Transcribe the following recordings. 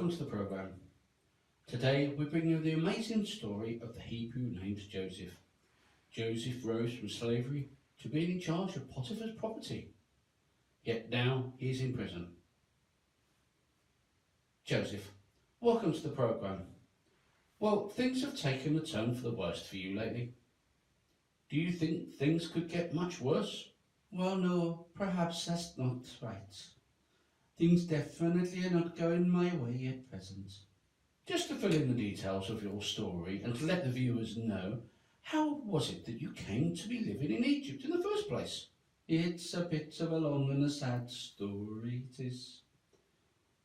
welcome to the programme. Today we bring you the amazing story of the Hebrew named Joseph. Joseph rose from slavery to being in charge of Potiphar's property, yet now he is in prison. Joseph, welcome to the programme. Well, things have taken a turn for the worst for you lately. Do you think things could get much worse? Well, no, perhaps that's not right. Things definitely are not going my way at present. Just to fill in the details of your story and to let the viewers know, how was it that you came to be living in Egypt in the first place? It's a bit of a long and a sad story, it is.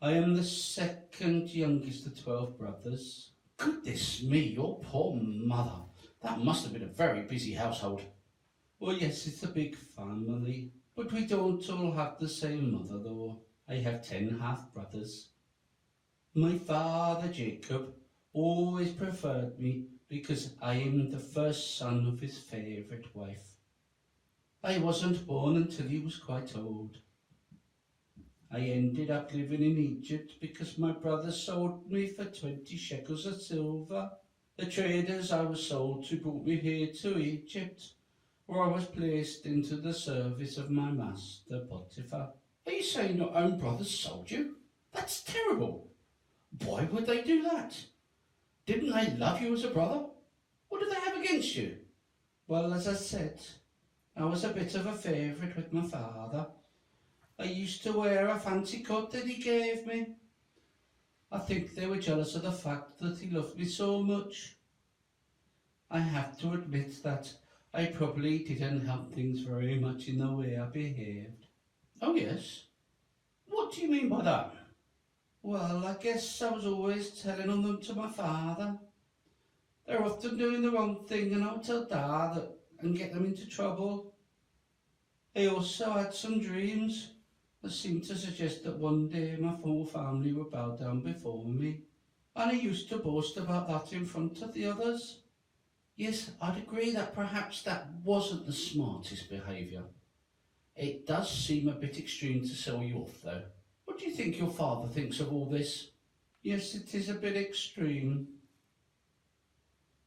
I am the second youngest of 12 brothers. Goodness me, your poor mother. That must have been a very busy household. Well, yes, it's a big family, but we don't all have the same mother, though. I have 10 half-brothers. My father, Jacob, always preferred me because I am the first son of his favourite wife. I wasn't born until he was quite old. I ended up living in Egypt because my brother sold me for 20 shekels of silver. The traders I was sold to brought me here to Egypt, where I was placed into the service of my master Potiphar. Are you saying your own brothers sold you? That's terrible. Why would they do that? Didn't they love you as a brother? What did they have against you? Well, as I said, I was a bit of a favourite with my father. I used to wear a fancy coat that he gave me. I think they were jealous of the fact that he loved me so much. I have to admit that I probably didn't help things very much in the way I behaved. Oh yes? What do you mean by that? Well, I guess I was always telling on them to my father. They're often doing the wrong thing and I would tell Dad that and get them into trouble. I also had some dreams that seemed to suggest that one day my whole family would bow down before me. And I used to boast about that in front of the others. Yes, I'd agree that perhaps that wasn't the smartest behaviour. It does seem a bit extreme to sell you off though. What do you think your father thinks of all this? Yes, it is a bit extreme.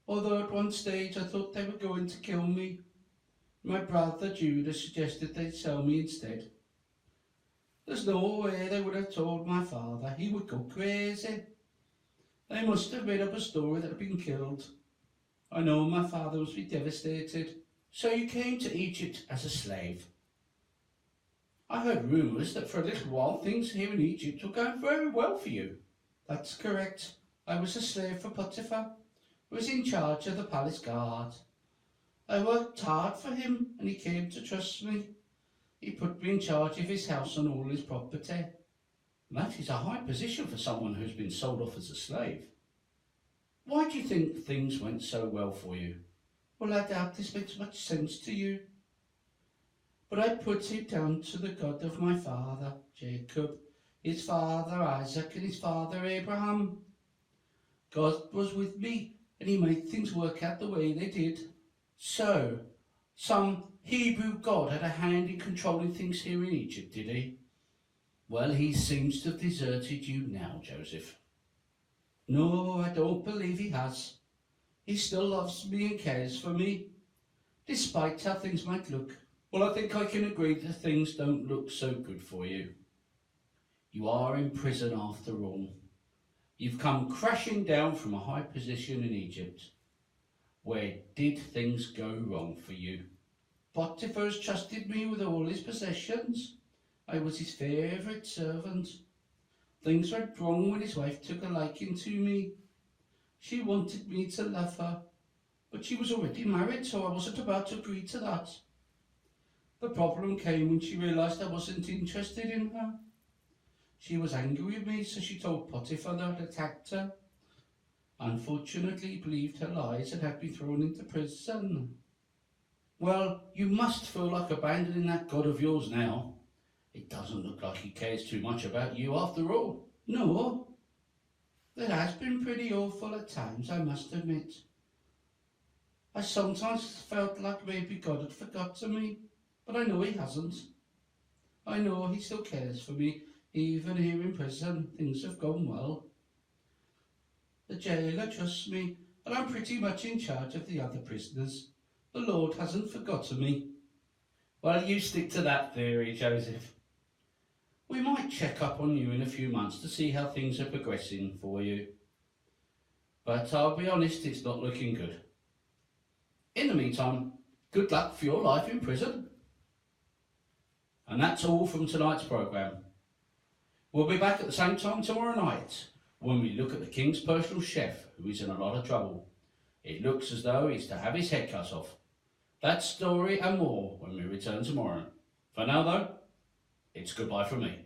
Although at one stage I thought they were going to kill me. My brother Judah suggested they'd sell me instead. There's no way they would have told my father. He would go crazy. They must have made up a story that I'd been killed. I know my father must be devastated. So you came to Egypt as a slave. I heard rumours that for a little while things here in Egypt were going very well for you. That's correct. I was a slave for Potiphar, who was in charge of the palace guard. I worked hard for him and he came to trust me. He put me in charge of his house and all his property. That is a high position for someone who's been sold off as a slave. Why do you think things went so well for you? Well, I doubt this makes much sense to you. But I put it down to the God of my father, Jacob, his father Isaac and his father Abraham. God was with me and he made things work out the way they did. So, some Hebrew God had a hand in controlling things here in Egypt, did he? Well, he seems to have deserted you now, Joseph. No, I don't believe he has. He still loves me and cares for me, despite how things might look. Well, I think I can agree that things don't look so good for you. You are in prison after all. You've come crashing down from a high position in Egypt. Where did things go wrong for you? Potiphar has trusted me with all his possessions. I was his favourite servant. Things went wrong when his wife took a liking to me. She wanted me to love her, but she was already married, so I wasn't about to agree to that. The problem came when she realised I wasn't interested in her. She was angry with me, so she told Potiphar that I'd attacked her. Unfortunately, he believed her lies and had me thrown into prison. Well, you must feel like abandoning that God of yours now. It doesn't look like he cares too much about you after all. No, it has been pretty awful at times, I must admit. I sometimes felt like maybe God had forgotten me, but I know he hasn't. I know he still cares for me, even here in prison. Things have gone well. The jailer trusts me, and I'm pretty much in charge of the other prisoners. The Lord hasn't forgotten me. Well, you stick to that theory, Joseph. We might check up on you in a few months to see how things are progressing for you. But I'll be honest, it's not looking good. In the meantime, good luck for your life in prison. And that's all from tonight's programme. We'll be back at the same time tomorrow night when we look at the King's personal chef who is in a lot of trouble. It looks as though he's to have his head cut off. That story and more when we return tomorrow. For now though, it's goodbye from me.